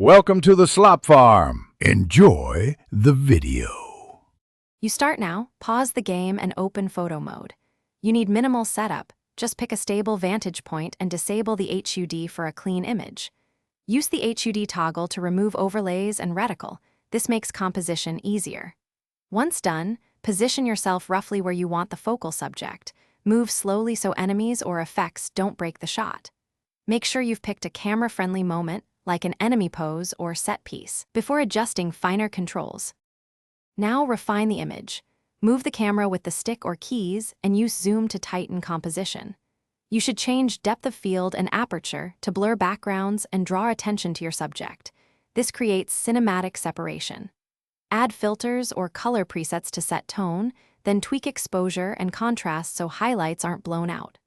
Welcome to the slop farm. Enjoy the video. You start now, pause the game, and open photo mode. You need minimal setup. Just pick a stable vantage point and disable the HUD for a clean image. Use the HUD toggle to remove overlays and reticle. This makes composition easier. Once done, position yourself roughly where you want the focal subject. Move slowly so enemies or effects don't break the shot. Make sure you've picked a camera-friendly moment, like an enemy pose or set piece, before adjusting finer controls. Now refine the image. Move the camera with the stick or keys and use zoom to tighten composition. You should change depth of field and aperture to blur backgrounds and draw attention to your subject. This creates cinematic separation. Add filters or color presets to set tone, then tweak exposure and contrast so highlights aren't blown out.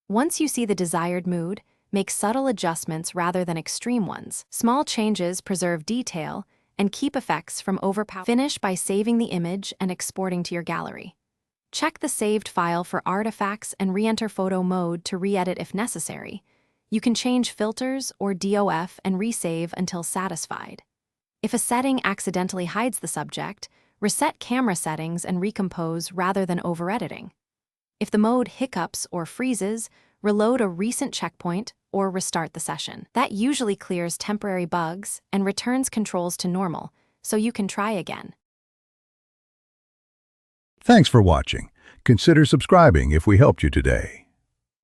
Once you see the desired mood, make subtle adjustments rather than extreme ones. Small changes preserve detail and keep effects from overpowering. Finish by saving the image and exporting to your gallery. Check the saved file for artifacts and re-enter photo mode to re-edit if necessary. You can change filters or DOF and resave until satisfied. If a setting accidentally hides the subject, reset camera settings and recompose rather than over-editing. If the mode hiccups or freezes, reload a recent checkpoint or restart the session. That usually clears temporary bugs and returns controls to normal, so you can try again. Thanks for watching. Consider subscribing if we helped you today.